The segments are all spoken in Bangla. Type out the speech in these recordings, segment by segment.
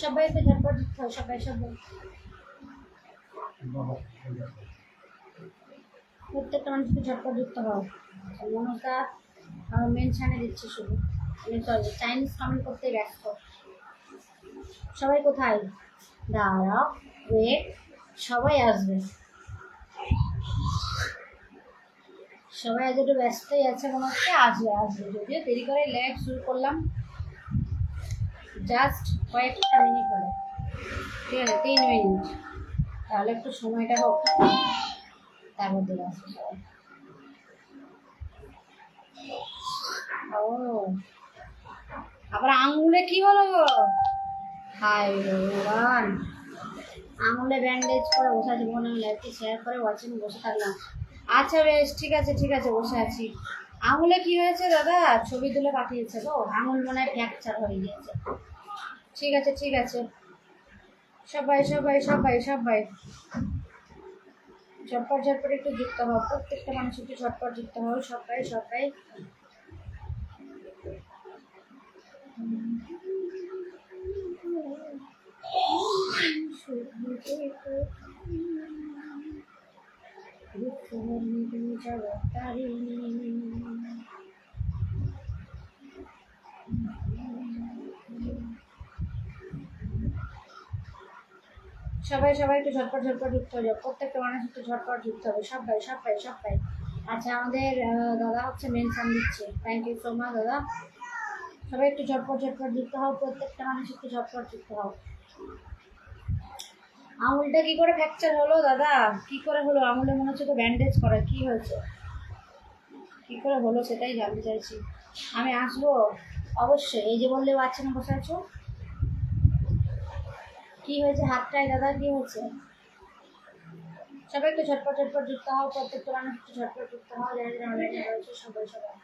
সবাই তো ঝটপট দিতে হয়, সবাই প্রত্যেকটা মানুষকে ঝটপট দিতে হয়। মনসা মেনশানে দিচ্ছে শুধু, সরি চাইনিজ কমেন্ট করতে ব্যস্ত। সবাই কোথায়? দাঁড়াও, ওয়েট, সবাই আসবে। সবাই আজ একটু ব্যস্তই আছে মনে হচ্ছে, আসবে আসবে, যদিও দেরি করে লাইভ শুরু করলাম, জাস্ট কয়েকটা মিনিট হলো, ঠিক আছে 3 মিনিট, তাহলে একটু সময়টা হোক, তারপর দিয়ে আসবে সবাই। ও আবার আঙুলে কি হলো গো? হায় ভগবান, আঙুলে ব্যান্ডেজ করে বসে আছে, মনে হয় লাইভটি শেয়ার করে ওয়াচিং বসে থাকলাম। আচ্ছা বেশ, ঠিক আছে ঠিক আছে, বসে আছি। আঙুলে কি হয়েছে দাদা? ছবি তুলে পাঠিয়েছে গো, আঙুল মনে হয় ফ্র্যাকচার হয়ে গিয়েছে। ঠিক আছে ঠিক আছে, সবাই সবাই সবাই সবাই ঝটপট ঝটপট একটু যুক্ত হও, প্রত্যেকটা মানুষ একটু ঝটপট যুক্ত হও, সবাই সবাই। সবাই সবাই একটু ঝটপট ঝটপট যুক্ত হয়ে যাও, প্রত্যেকটা মানুষ একটু ঝটপট যুক্ত হবে, সবাই সবাই সবাই। আচ্ছা আমাদের দাদা হচ্ছে মেনশন দিচ্ছে, থ্যাংক ইউ সো মাচ দাদা। সবাই একটু ঝটপট ঝটপট যুক্ত হও, প্রত্যেকটা মানুষ একটু ঝটপট যুক্ত হও। আঙুলটা কি করে ফ্র্যাকচার হলো দাদা? কি করে হলো? আঙুলে মনে হচ্ছে তো ব্যান্ডেজ করা, কি হয়েছে, কি করে হলো সেটাই জানতে চাইছি। আমি আসবো অবশ্যই, এই যে বললে বাচ্চা না বসে আছো, কি হয়েছে হাতটায় দাদা, কি হয়েছে? সবাই একটু ঝটপট ঝটপট যুক্ত হও, প্রত্যেকটা মানুষ একটু ঝটপট যুক্ত হও, যারা যারা অনলাইনে রয়েছে সবাই সবাই।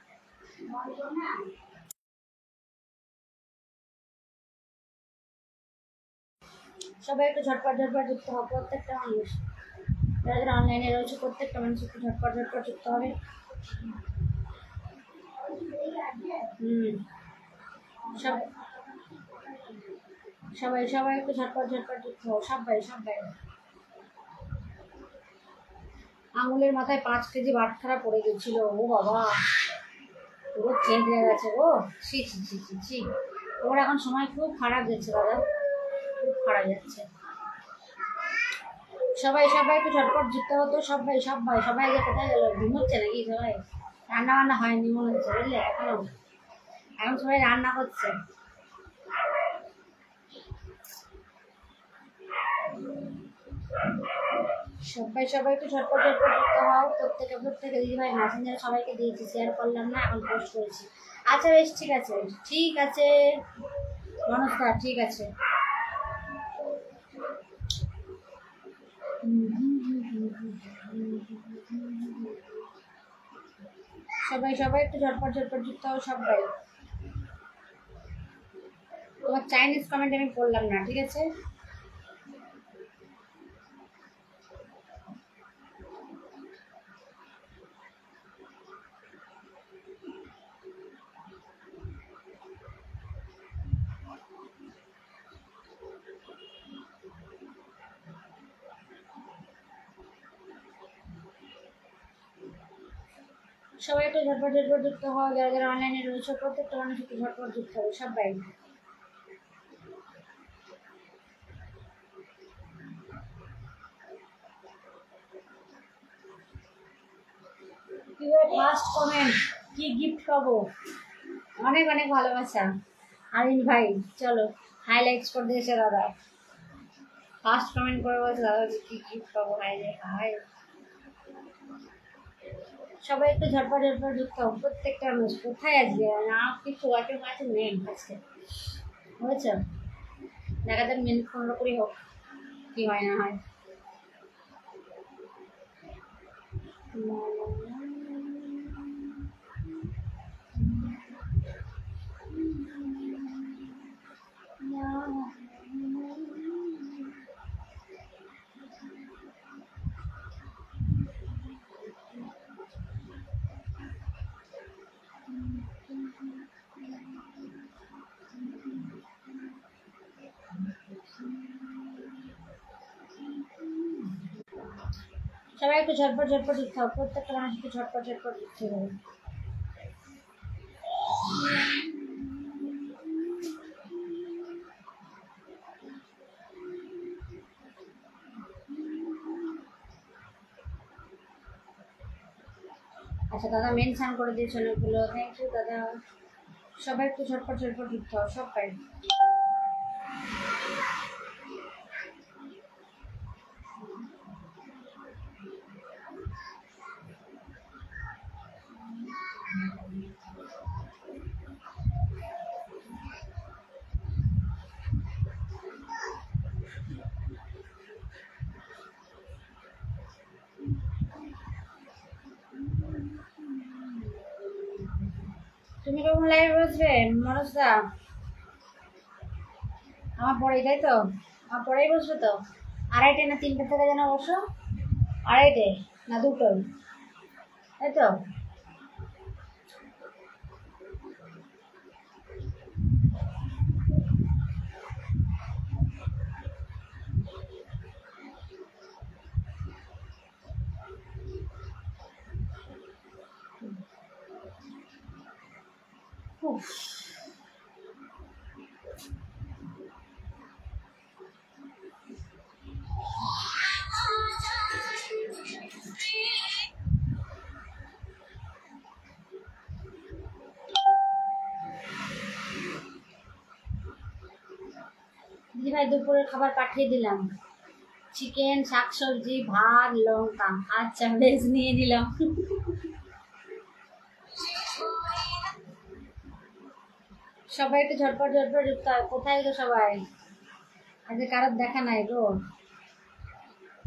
সবাই একটু ঝটপট ঝটপট যুক্ত হও, প্রত্যেকটা মানুষ যারা যারা অনলাইনে রয়েছে প্রত্যেকটা মানুষ একটু ঝটপট ঝটপট যুক্ত হবে। সব সবাই সবাই একটু ঝটপট ঝটপট যুক্ত হও, সবাই সবাই। আঙুলের মাথায় 5 কেজি বাটখারা পড়ে গেছিল, ও বাবা, পুরো চেঞ্জ হয়ে গেছে গো, ছি ছি ছি ছি ছি। ওর এখন সময় খুব খারাপ যাচ্ছে দাদা, খুব খারাপ যাচ্ছে। সবাই সবাই একটু ঝটপট যুক্ত হতো, সবাই সবাই সবাই। যে কোথায় গেল, ঘুমোচ্ছে নাকি সবাই? রান্না বান্না হয়নি মনে হচ্ছে বুঝলে, এখনো এখন সবাই রান্না করছে। সবাই সবাই একটু ঝটপট ঝটপট যুক্ত হও, প্রত্যেকে দিদিভাই মেসেঞ্জারে সবাইকে দিয়েছি, শেয়ার করলাম না, এখন পোস্ট করেছি। আচ্ছা বেশ, ঠিক আছে ঠিক আছে নমস্কার, ঠিক আছে। সবাই সবাই একটু ঝটপট ঝটপট যুক্ত হও, সবাই। তোমার চাইনিজ কমেন্ট আমি পড়লাম না, ঠিক আছে? সবাই একটু ঝটপট ঝটপট যুক্ত হও, যারা যারা অনলাইনে রয়েছে প্রত্যেকটা মানুষ একটু ঝটপট যুক্ত হবে, সবাই। ফার্স্ট কমেন্ট, কি গিফট পাবো? অনেক অনেক ভালোবাসা আরিন ভাই, চলো হাইলাইটস করে দিয়েছে দাদা, ফার্স্ট কমেন্ট করে বলছে দাদা কি গিফট পাবো, হাই রে হাই। সবাই একটু ঝটপট ঝটপট যুক্ত হও, প্রত্যেকটা মানুষ। কোথায় আজকে না কিছু আছে, কাছে নেই আজকে, বুঝেছ? দেখা যাক মিনিট 15 করে হোক, কি হয় না হয়। সবাই একটু ঝটপট ঝটপট উঠতে হবে, প্রত্যেকটা মানুষ একটু ঝটপট ঝটপট উঠতে হবে। আচ্ছা দাদা মেনশন করে দিয়েছে অনেকগুলো, থ্যাংক ইউ দাদা। সবাই একটু ঝটপট ঝটপট উঠতে হবে সবাই। তুমি কখন লাইভে বসবে মনোজ দা? আমার পরেই, তাই তো? আমার পরেই বসবে তো? 2:30 না 3টে থেকে যেন বসো? 2:30 না 2টোয়, তাই তো? দিদি ভাই দুপুরের খাবার পাঠিয়ে দিলাম, চিকেন, শাকসবজি, ভাত, লঙ্কা। আচ্ছা বেশ, নিয়ে নিলাম। সবাই একটু ঝটপট ঝটপট উঠতে হয়। কোথায় গো সবাই? আজকে কারোর দেখা নাই গো।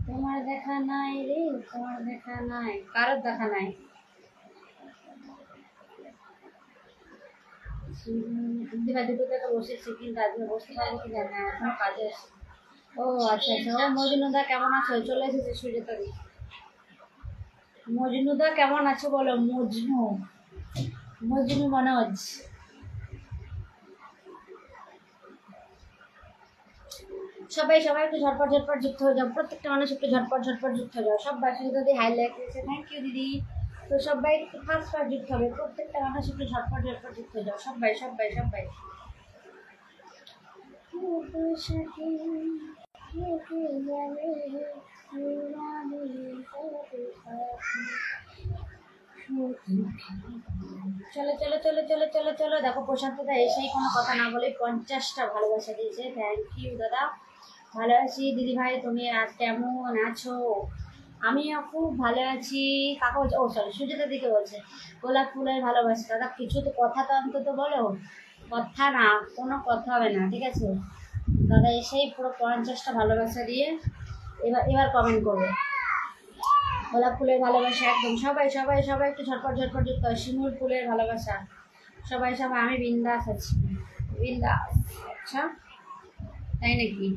তোমার দেখা নাই রে, তোমার দেখা নাই, কারোর দেখা নাই। দিদি ভাই দুটো থেকে বসেছি, কিন্তু আজকে বসতে পারবো কি জানি না, এখনো কাজে আসি। ও আচ্ছা আচ্ছা। ও মজনুদা কেমন আছো? চলে এসেছে সুজাতা দি। মজনুদা কেমন আছো বলো? মজনু, মজনু মনোজ। সবাই সবাই একটু ঝটপট ঝটপট যুক্ত হয়ে যাও, প্রত্যেকটা মানুষ একটু ঝটপট ঝটপট যুক্ত হয়ে যাও। সবাই সুজাতা দি হাইলাইট করেছে, থ্যাংক ইউ দিদি। তো সবাই একটু ফাস্ট ফাস্ট যুক্ত হবে, প্রত্যেকটা মানুষ একটু ঝটপট ঝটপট যুক্ত হয়ে যাও। সবাই সবাই সবাই। চলো চলো চলো চলো চলো চলো। দেখো প্রশান্ত দা এসেই কোনো কথা না বলে 50টা ভালোবাসা দিয়েছে, থ্যাংক ইউ দাদা। ভালো আছি দিদি ভাই, তুমি আর কেমন আছো? আমিও খুব ভালো আছি। কাকা বলছে, ও সরি সুজাতা দিকে বলছে গোলাপ ফুলের ভালোবাসা। দাদা কিছু তো কথা তো অন্তত বলো। কথা না, কোনো কথা হবে না, ঠিক আছে? দাদা এসেই পুরো 50টা ভালোবাসা দিয়ে এবার এবার কমেন্ট করবে। গোলাপ ফুলের ভালোবাসা একদম। সবাই সবাই সবাই একটু ঝটপট ঝটপট যুক্ত হয়। শিমুল ফুলের ভালোবাসা। সবাই সবাই। আমি বিন্দাস আছি, বিন্দাস। আচ্ছা তাই নাকি?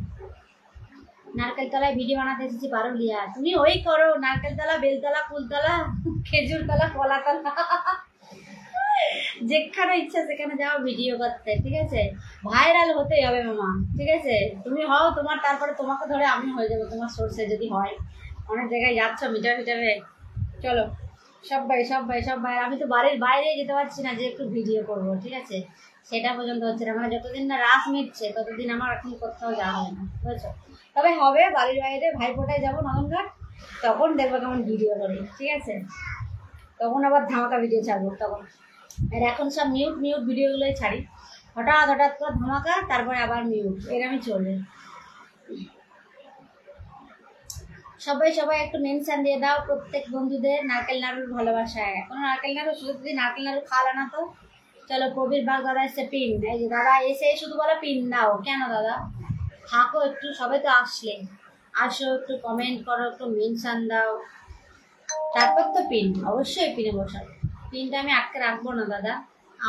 নারকেলতলায় ভিডিও বানাতে এসেছি পারুলিয়া। তুমি ওই করো, নারকেলতলা, বেলতলা, ফুলতলা, খেজুরতলা, কলাতলা, যেখানে ইচ্ছা সেখানে যাও ভিডিও করতে, ঠিক আছে? ভাইরাল হতেই হবে মামা, ঠিক আছে? তুমি হও তোমার, তারপরে তোমাকে ধরে আমি হয়ে যাবো তোমার সোর্সে, যদি হয়। অনেক জায়গায় যাচ্ছ মিটার মিটারে। চলো সবাই সবাই সবাই। আমি তো বাড়ির বাইরে যেতে পারছি না যে একটু ভিডিও করবো, ঠিক আছে? সেটা পর্যন্ত হচ্ছে না, মানে যতদিন না রাস মিটছে ততদিন আমার এখন কোথাও যাওয়া হয় না, বুঝেছো? তবে হবে বাড়ির বাইরে ভাইফোঁটায় যাবো নন্দনঘাট, তখন দেখবো কেমন ভিডিও করি, ঠিক আছে? তখন আবার ধামাকা ভিডিও ছাড়বো তখন। আর এখন সব মিউট মিউট ভিডিওগুলোই ছাড়ি, হঠাৎ হঠাৎ করে ধামাকা, তারপরে আবার মিউট, এরকমই চলবে। সবাই সবাই একটু মেনশন দিয়ে দাও প্রত্যেক বন্ধুদের নারকেল নাড়ুর ভালোবাসায়। এখনো নারকেল নাড়ু, শুধু যদি নারকেল নাড়ু খাওয়ালে না তো। চলো কবির বাগ দাদা এসে পিন, এই যে দাদা এসে শুধু বলো পিন দাও। কেন দাদা? থাকো একটু, সবাই তো আসলে আসো, একটু কমেন্ট করো, একটু মেনশন দাও, তারপর তো পিন। অবশ্যই পিনে বসাবো, পিনটা আমি আটকে রাখবো না দাদা।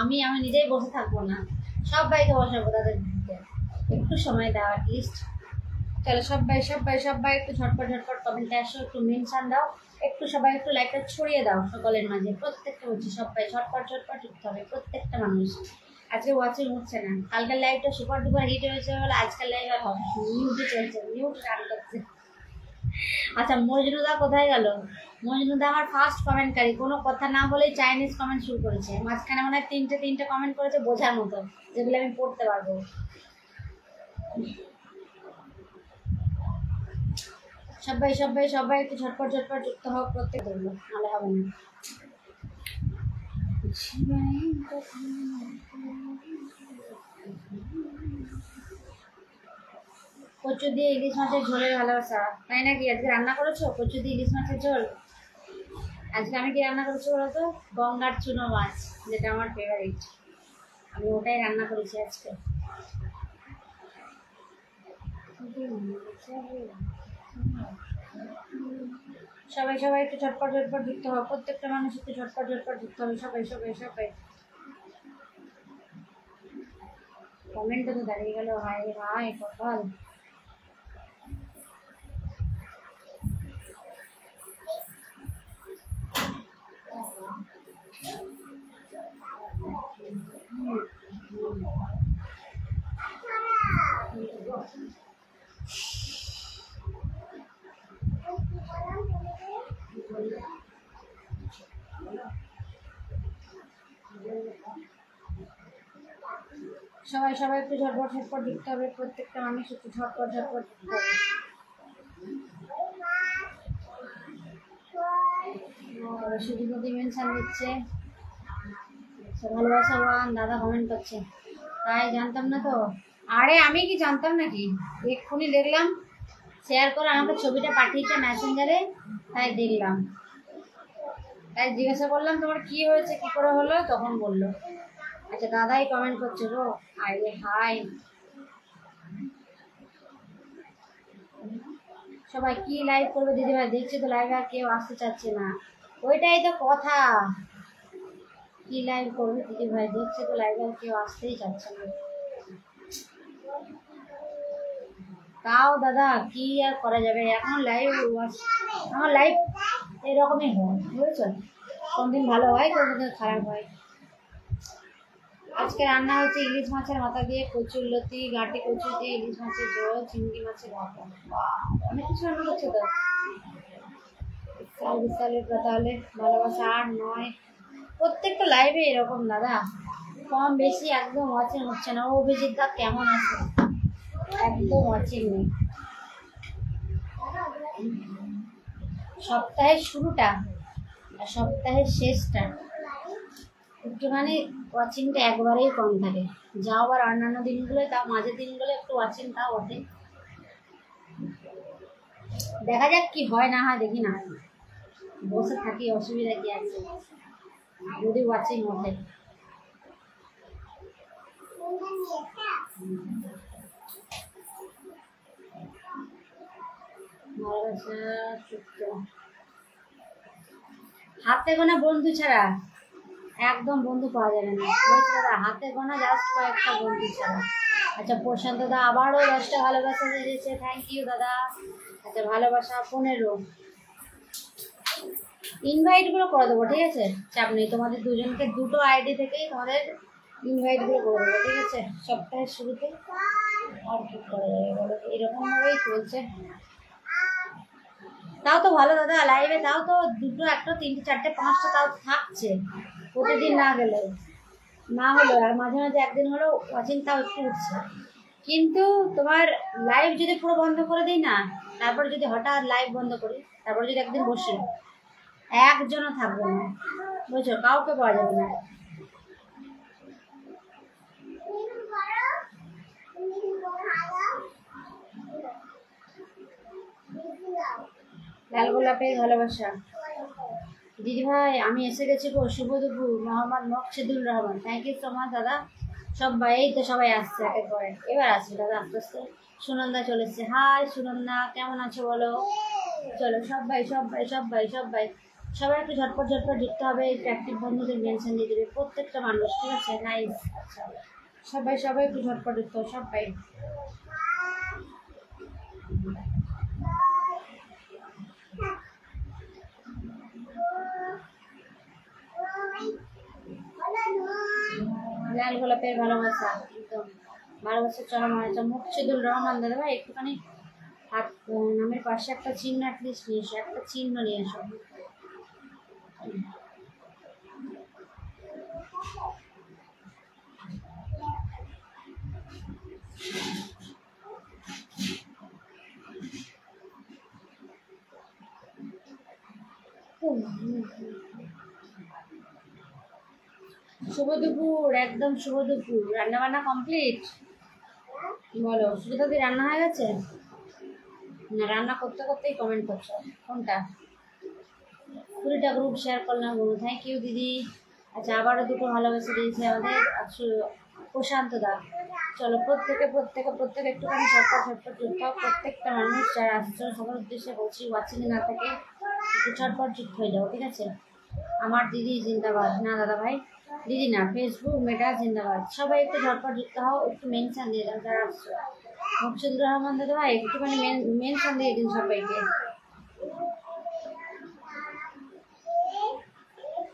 আমি আমি নিজেই বসে থাকবো না, সবাইকে বসাবো দাদা। একটু সময় দাও অ্যাটলিস্ট। চলো সবাই সবাই সবাই একটু ঝটপট ঝটপট কমেন্টে আসো, একটু মেনশন দাও, একটু সবাই একটু লাইকটা ছড়িয়ে দাও সকলের মাঝে। প্রত্যেকটা বলছি সবাই ঝটপট ঝটপট উঠতে হবে, প্রত্যেকটা মানুষ। আজকে ওয়াচিং হচ্ছে না, কালকের লাইভটা সুপার ডুপার হিট হয়েছে বলে আজকের লাইভ আর হবে মিউটে চলছে, মিউট রান করছে। আচ্ছা মজনুদা কোথায় গেল? মজনুদা আমার ফার্স্ট কমেন্টকারী, কোনো কথা না বলেই চাইনিজ কমেন্ট শুরু করেছে। মাঝখানে মনে হয় তিনটে কমেন্ট করেছে বোঝার মতো, যেগুলো আমি পড়তে পারবো। সবাই সবাই সবাই একটু ঝটপট যুক্ত হোক, প্রত্যেক করবো, নাহলে হবে না। কচু দিয়ে ইলিশ মাছের ঝোলের ভালোবাসা, তাই নাকি? আজকে রান্না করেছো কচু দিয়ে ইলিশ মাছের ঝোল? আজকে আমি কি রান্না করেছি বলতো? গঙ্গার চুনো মাছ, যেটা আমার ফেভারিট, আমি ওটাই রান্না করেছি আজকে। সবাই সবাই একটু ঝটপট যুক্ত হবে, প্রত্যেকটা মানুষ একটু ঝটপট যুক্ত হবে। সবাই সবাই সবাই কমেন্টে তো দাঁড়িয়ে গেল, হাই হাই কপাল। সবাই সবাই একটু ঝটপট যুক্ত হবে, প্রত্যেকটা মানুষ একটু ঝটপট যুক্ত হবে। সুদীপতি মেনশন দিচ্ছে, ভালোবাসা ওয়ান দাদা কমেন্ট করছে, তাই জানতাম না তো। আরে আমি কি জানতাম নাকি, এক্ষুনি দেখলাম শেয়ার করে আমাকে ছবিটা পাঠিয়েছে মেসেঞ্জারে, তাই দেখলাম, তাই জিজ্ঞাসা করলাম তোমার কি হয়েছে, কি করে হলো, তখন বললো। আচ্ছা দাদাই কমেন্ট করছে গো, আরে হাই। সবাই কি লাইভ করবে দিদিভাই, দেখছি তো লাইভে আর কেউ আসতে চাচ্ছে না, ওইটাই তো কথা। কি লাইভ করবে দিদিভাই, দেখছি তো লাইভে আর কেউ আসতেই চাচ্ছে না। তাও দাদা কি আর করা যাবে, এখন লাইভ, আমার লাইভ এরকমই হয় বুঝেছো, কোনদিন ভালো হয় কোনদিন খারাপ হয়। আজকে রান্না হচ্ছে ইলিশ মাছের মাথা দিয়ে কচুর লতি, গাঁটি কচু দিয়ে ইলিশ মাছের ঝোল, চিংড়ি মাছের মাথা, অনেক কিছু রান্না করছে তো। বিশালের তাহলে ভালোবাসা 8 9, প্রত্যেকটা লাইভে এরকম দাদা, কম বেশি একদম ওয়াচিং হচ্ছে না। ও অভিজিৎ দা কেমন আছে? একদম ওয়াচিং নেই। সপ্তাহের শুরুটা আর সপ্তাহের শেষটা একটুখানি ওয়াচিংটা একবারেই কম থাকে, যা আবার অন্যান্য দিনগুলো, তাও মাঝের দিনগুলো একটু ওয়াচিং তাও ওঠে। দেখা যাক কি হয় না হয়, দেখি না, বসে থাকি, অসুবিধা কি আছে যদি ওয়াচিং ওঠে। হাতে গোনা বন্ধু ছাড়া একদম বন্ধু পাওয়া যাবে না দাদা, হাতে গোনা জাস্ট কয়েকটা বন্ধু ছাড়া। আচ্ছা প্রশান্ত দাদা আবারও 10টা ভালোবাসা দিয়েছে, থ্যাংক ইউ দাদা। আচ্ছা ভালোবাসা 15, ইনভাইটগুলো করে দেবো, ঠিক আছে, চাপ নেই, তোমাদের দুজনকে দুটো আইডি থেকেই তোমাদের ইনভাইটগুলো করে দেবো, ঠিক আছে, সপ্তাহের শুরুতে। আর কি করা যাবে বলো, এরকমভাবেই চলছে। তাও তো ভালো দাদা, লাইভে তাও তো 2টো 1টো 3টে 4টে 5টা তাও থাকছে প্রতিদিন, না গেলে না হলো, আর মাঝে মাঝে একদিন হলো ওয়াচিং তাও একটু উঠছে। কিন্তু তোমার লাইভ যদি পুরো বন্ধ করে দিই না, তারপরে যদি হঠাৎ লাইভ বন্ধ করি, তারপরে যদি একদিন বসি, একজনও থাকবে না, বুঝছো, কাউকে পাওয়া যাবে না। লাল গোলাপের ভালোবাসা দিদিভাই, আমি এসে গেছি গো, শুভ দুপুর, Mohammad Maksidur Rahman, thank you so much দাদা। সবাই এই তো সবাই আসছে একের পরে, এবার আসবে দাদা আস্তে আস্তে। সুনন্দা চলে এসছে, হাই সুনন্দা, কেমন আছো বলো? চলো সবাই সবাই সবাই সবাই সবাই একটু ঝটপট যুক্ত হবে, একটু অ্যাক্টিভ বন্ধুদের মেনশন দিয়ে দেবে প্রত্যেকটা মানুষ, ঠিক আছে, নাইস। আচ্ছা সবাই সবাই একটু ঝটপট যুক্ত হবে সবাই। লাল গোলাপের ভালোবাসা, একদম ভালোবাসা চরম আছে। মুর্শিদুল রহমান দাদা ভাই একটুখানি হাত নামের পাশে একটা চিহ্ন অ্যাটলিস্ট নিয়ে এসো, একটা চিহ্ন নিয়ে এসো। শুভ দুপুর, একদম শুভ দুপুর। রান্না বান্না কমপ্লিট? বলো সুজাতাদি, রান্না হয়ে গেছে না? রান্না করতে করতেই কমেন্ট করছো কোনটা? 20টা গ্রুপ শেয়ার করলাম বলুন, থ্যাংক ইউ দিদি। আচ্ছা, আবারও দুটো ভালোবেসে দিয়েছে আমাদের প্রশান্ত দা। চলো প্রত্যেকে একটুখানি ঝটপট যুক্ত হোক। প্রত্যেকটা মানুষ যারা আসছো সবার উদ্দেশ্যে বলছি, ওয়াচিং না থেকে একটু ঝটপট যুক্ত হয়ে যাও, ঠিক আছে? আমার দিদি জিন্দাবাদ। না দাদা ভাই, দিদি না, ফেসবুক মেটা জিন্দাবাদ। সবাই একটু ঝটপট যুক্ত হও, একটু মেনশন দিয়ে দাও যারা আসছো। মকসুদুর রহমান দাদা ভাই একটুখানি মেনশন দিয়ে দিন সবাইকে।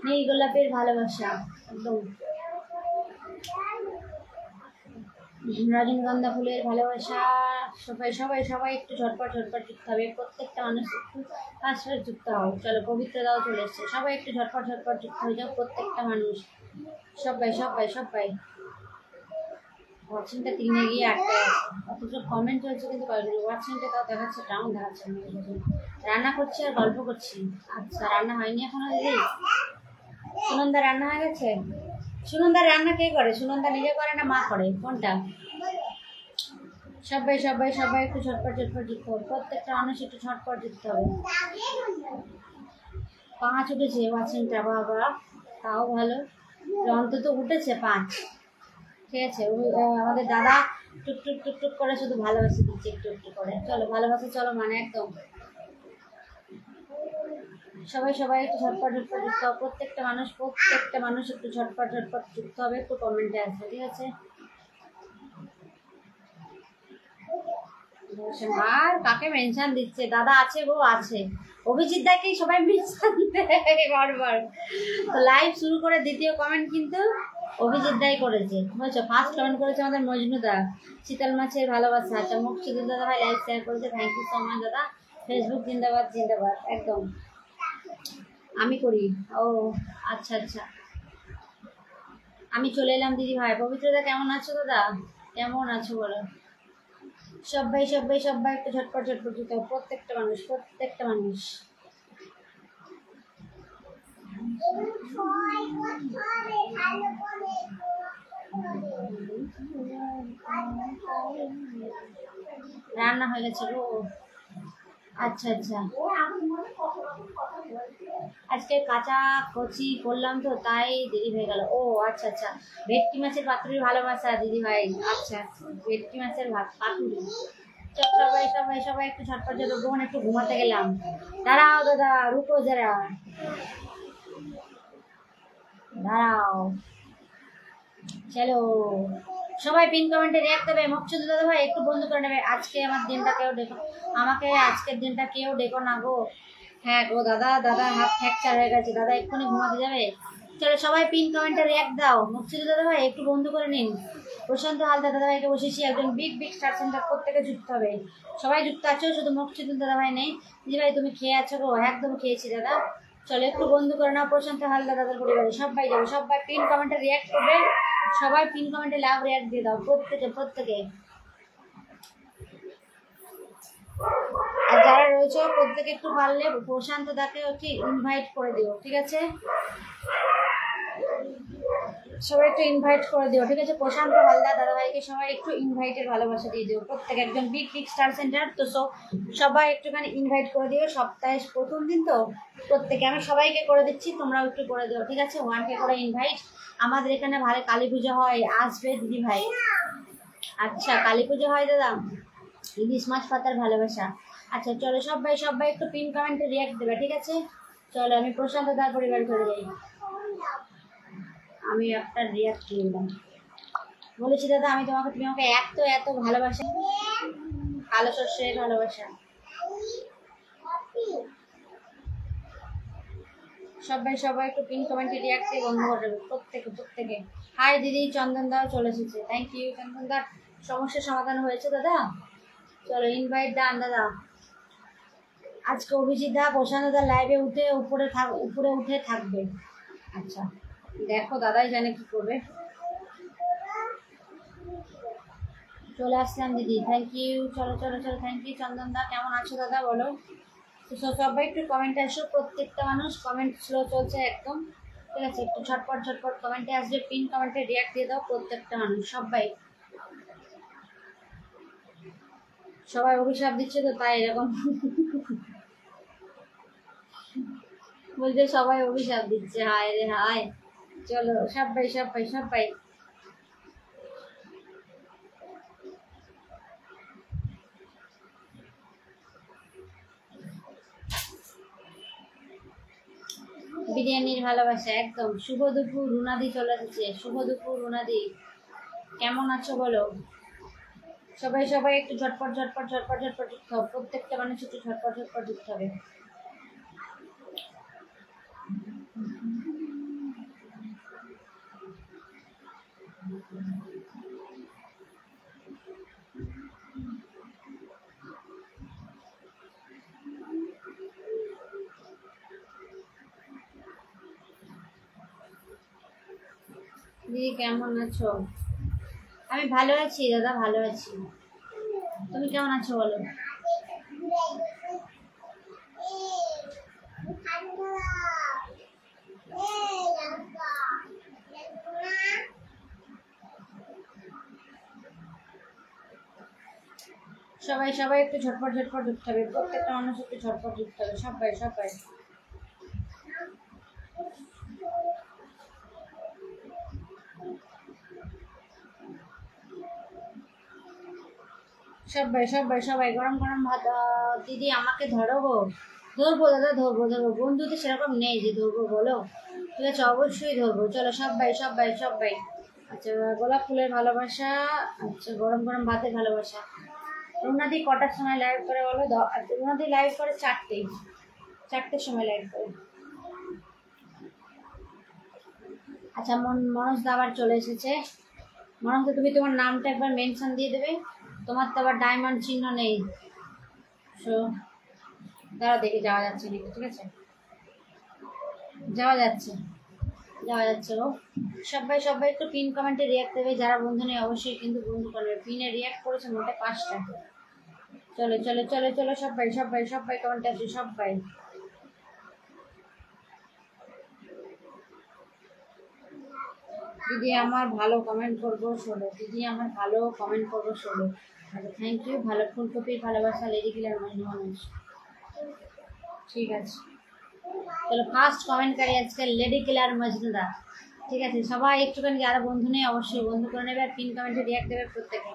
নীল গোলাপের ভালোবাসা একদম, রজনীগন্ধা ফুলের ভালোবাসা। সবাই একটু ঝটপট যুক্ত হবে। প্রত্যেকটা মানুষ একটু ফার্স্ট যুক্ত হও। চলো পবিত্রতাও চলে এসছে, সবাই একটু ঝটপট যুক্ত হয়ে যাও। প্রত্যেকটা মানুষ সবাই। ওয়াচিংটা 3-এ গিয়ে 8টায় আছে, অথচ কমেন্ট হয়েছে কিন্তু কয়েকদিন। ওয়াচিংটা তাও দেখাচ্ছে, ডাউন দেখাচ্ছে। রান্না করছি আর গল্প করছি। আচ্ছা, রান্না হয়নি এখনো দিদি? সুনন্দা রান্না হয়ে গেছে? সুনন্দার রান্না কে করে? সুনন্দা নিজে করে না মা করে? কোনটা? সবাই একটু ঝটপট যুক্ত হবে। প্রত্যেকটা মানুষ একটু ঝটপট যুক্ত হবে। 5 উঠেছে ওয়াচিংটা, বাবা তাও ভালো, অন্তত উঠেছে 5। ঠিক আছে, আমাদের দাদা টুক করে শুধু ভালোবাসা দিচ্ছে একটু করে। চলো ভালোবাসা, চলো মানে একদম সবাই একটু ঝটপট যুক্ত হবে। প্রত্যেকটা মানুষ একটু ঝটপট যুক্ত হবে। একটু কমেন্টে আসবে, ঠিক আছে? আর কাকে মেনশন দিচ্ছে? দাদা আছে, গো আছে। অভিজিৎ দাকেই সবাই মেনশন দেয় বারবার। তো লাইভ শুরু করে দ্বিতীয় কমেন্ট কিন্তু অভিজিৎ দাই করেছে, বুঝছো? ফার্স্ট কমেন্ট করেছে আমাদের মজনু দা, শীতল মাছের ভালোবাসা। আচ্ছা, মুকসুদুর দাদা ভাই লাইভ শেয়ার করেছে, থ্যাংক ইউ সো মাচ দাদা। ফেসবুক জিন্দাবাদ একদম। আমি করি? ও আচ্ছা, আমি চলে এলাম দিদি ভাই। পবিত্রদা কেমন আছো দাদা? কেমন আছো বলো? সবাই একটু ঝটপট দিতে হবে। প্রত্যেকটা মানুষ রান্না হয়ে গেছে গো। আচ্ছা, আজকে কাঁচা কচি করলাম তো তাই দেরি হয়ে গেল। ও আচ্ছা, ভেটকি মাছের পাতুরির ভালোবাসা দিদি ভাই। আচ্ছা, ভেটকি মাছের পাতুরি। সবাই একটু ঝটপট বোন, একটু ঘুমাতে গেলাম। দাঁড়াও দাদা, রুকো যারা, দাঁড়াও। চলো সবাই পিন কমেন্টে রিঅ্যাক্ট দেবে। মকসুদ দাদা ভাই একটু বন্ধ করে নেবে। আজকে আমার দিনটা কেউ ডেকো, আমাকে আজকের দিনটা কেউ ডেকো না গো। হ্যাঁ গো দাদা হাফ ফ্র্যাকচার হয়ে গেছে, দাদা এক্ষুনি ঘুমাতে যাবে। চলো সবাই পিন কমেন্টে রিঅ্যাক্ট দাও। মকসুদ দাদা ভাই একটু বন্ধ করে নিন। প্রশান্ত হালদার দাদা ভাইকে বসেছি, একজন বিগ স্টার সেন্টার প্রত্যেকে যুক্ত হবে। সবাই যুক্ত আছো, শুধু মকসুদ দাদা ভাই নেই। দিদি ভাই তুমি খেয়ে আছো গো? একদম খেয়েছি দাদা। চলো একটু বন্ধু করে নাও। প্রশান্ত হালদার দাদার পরিবারে সবাই যাবে, সবাই পিন কমেন্টে রিঅ্যাক্ট করবে। সবাই পিন কমেন্টে লাভ রিঅ্যাক্ট দিয়ে দাও, প্রত্যেকে। আর যারা রয়েছে প্রত্যেকে একটু পারলে প্রশান্ত দাকে একটু ইনভাইট করে দিও, ঠিক আছে? সবাই একটু ইনভাইট করে দিও, ঠিক আছে? প্রশান্ত হালদার দাদাভাইকে সবাই একটু ইনভাইটের ভালোবাসা দিয়ে দিও। প্রত্যেক একজন বিগ স্টার সেন্টার তো, সবাই একটুখানি ইনভাইট করে দিও। সপ্তাহে প্রথম দিন তো প্রত্যেকে, আমি সবাইকে করে দিচ্ছি, তোমরাও একটু করে দিও, ঠিক আছে? 1K করে ইনভাইট। আমাদের এখানে ভালো কালী পুজো হয়, আসবে দিদি ভাই। আচ্ছা, কালী পুজো হয় দাদা। ইলিশ মাছ পাতার ভালোবাসা। আচ্ছা চলো সবাই একটু পিন কমেন্টে রিঅ্যাক্ট দেবে, ঠিক আছে? চলো আমি প্রশান্ত দার পরিবার করে যাই। আমি একটা রিঅ্যাক্ট দিলাম, বলেছি দাদা তুমি আমাকে এত ভালোবাসা। কালো সর্ষের ভালোবাসা। সবাই একটু পিন কমেন্টে রিঅ্যাক্ট দিয়ে বন্ধ করে দেবে, প্রত্যেকে। হাই দিদি, চন্দন দাও চলে এসেছে, থ্যাংক ইউ চন্দন দা। সমস্যার সমাধান হয়েছে দাদা? চলো ইনভাইট দান দাদা। আজকে অভিজিৎ দা প্রশান্ত দা লাইভে উঠে উপরে উঠে থাকবে। আচ্ছা দেখো দাদাই জানে কি করবে। চলে আসলাম দিদি, থ্যাংক ইউ। চলো চলো চলো, থ্যাংক ইউ। চন্দন দা কেমন আছো দাদা বলো। তো সবাই একটু কমেন্টে আসো, প্রত্যেকটা মানুষ কমেন্ট স্লো চলছে একদম, ঠিক আছে? একটু ঝটপট ঝটপট কমেন্টে আসবে, পিন কমেন্টে রিয়াক্ট দিয়ে দাও প্রত্যেকটা মানুষ। সবাই অভিশাপ দিচ্ছে তো তাই এরকম বলছে, সবাই অভিশাপ দিচ্ছে, হায় রে হায়। চলো সবাই সবাই সবাই বিরিয়ানির ভালোবাসা একদম। শুভ দুপুর রুনাদি চলে এসেছে, শুভ দুপুর রুনাদি, কেমন আছো বলো। সবাই সবাই একটু ঝটপট ঝটপট ঝটপট ঝটপট দিতে হবে, প্রত্যেকটা মানুষ একটু ঝটপট ঝটপট দিতে হবে। দিদি কেমন আছো? আমি ভালো আছি দাদা, ভালো আছি। তুমি কেমন আছো বলো। সবাই সবাই একটু ঝটপট ঝটপট ঢুকতে হবে, প্রত্যেকটা মানুষ একটু ঝটপট ঢুকতে হবে, সবাই সবাই। সবাই সবাই সবাই গরম গরম ভাত। দিদি আমাকে ধরো গো। ধরবো দাদা, ধরবো ধরবো, বন্ধু তো সেরকম নেই যে ধরবো বলো, ঠিক আছে? অবশ্যই ধরবো। চলো সবাই সবাই সবাই। আচ্ছা গোলাপ ফুলের ভালোবাসা, আচ্ছা গরম গরম ভাতের ভালোবাসা। রুনাদি কটার সময় লাইভ করে বলো। রুনাদি লাইভ করে চারটের সময় লাইভ করে। আচ্ছা মনোজ দা আবার চলে এসেছে। মনোজ দা তুমি তোমার নামটা একবার মেনশন দিয়ে দেবে, তোমার তো আবার ডায়মন্ড চিহ্ন নেই। দাঁড়া দেখে যাওয়া যাচ্ছে নাকি, ঠিক আছে? যাওয়া যাচ্ছে গো। সবাই সবাই একটু পিন কমেন্টে রিয়াক্ট দেবে, যারা বন্ধু নেই অবশ্যই কিন্তু বন্ধু করবে। পিনে রিয়াক্ট করেছে মোটে 5টা। চলো চলো চলো চলো সবাই সবাই সবাই কমেন্টে আছে সবাই। দিদি আমার ভালো কমেন্ট করবো ষোলো, দিদি আমার ভালো কমেন্ট করবো ষোলো। আচ্ছা থ্যাংক ইউ। ভালো ফুলকপির ভালোবাসা লেডি কিলার মানুষ, ঠিক আছে? চলো ফার্স্ট কমেন্টকারী আজকে লেডি কিলার মজনুদা, ঠিক আছে? সবাই একটুখানি যারা বন্ধু নেই অবশ্যই বন্ধু করে নেবে, আর পিন কমেন্টে রিয়াক্ট দেবে প্রত্যেকে।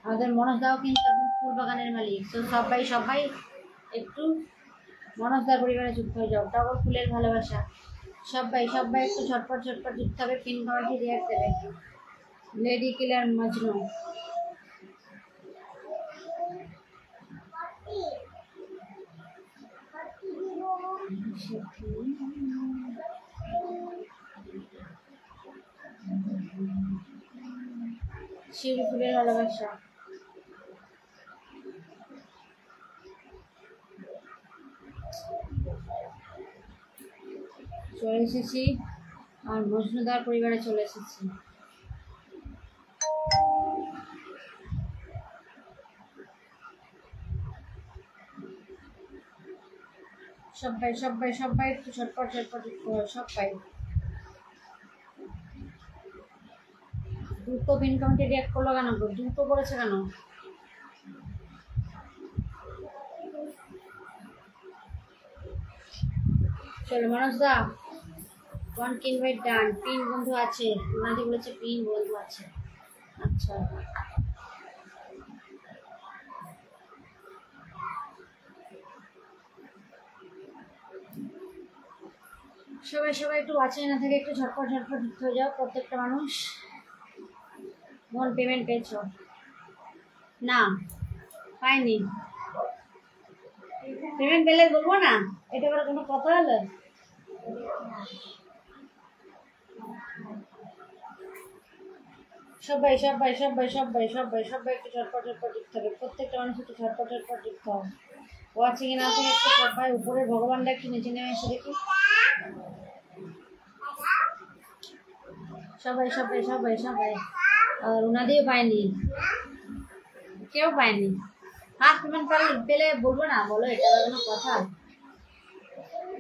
আমাদের মনোজ দাও কিন্তু একদম ফুল বাগানের মালিক, তো সবাই সবাই একটু মনোজ দার পরিবারে যুক্ত হয়ে যাও। টগর ফুলের ভালোবাসা, সবাই সবাই একটু ঝটপট ঝটপট যুক্ত হবে, পিন কমেন্টে রিয়াক্ট দেবে। লেডি কিলার মজনু, শিউলি ফুলের ভালোবাসা, চলে এসেছি আর মজনুদার পরিবারে চলে এসেছি। সবাই সবাই সবাই একটু ঝটপট ঝটপট সবাই। দুটো পিন কমেন্টে রিয়াক্ট করলো কেন? দুটো করেছে কেন? চলো মানুষ the one invite done. Pin বন্ধু আছে, ওনাদি বলেছে পিন বন্ধু আছে। আচ্ছা সবাই সবাই একটু বাঁচাই না থাকে, একটু ঝটপট ঝটপট যুক্ত হয়ে যাও প্রত্যেকটা মানুষ। বোন পেমেন্ট পেয়েছ? না পাইনি। পেমেন্ট পেলে বলবো না, এটা করে কোনো কথা হলো? সবাই সবাই সবাই সবাই সবাই সবাই একটু ঝটপট ঝটপট টিপতে হবে, প্রত্যেকটা মানুষ একটু ঝটপট ঝটপট টিপতে হবে। ওয়াচিং এ না করে একটু সবাই উপরের ভগবানটা একটু নিচে নেমে এসে দেখি। সবাই সবাই সবাই সবাই রুনাদিও পায়নি, কেউ পায়নি। ফার্স্ট পেমেন্ট পেলে বলবো না, বলো এটা কোনো কথা?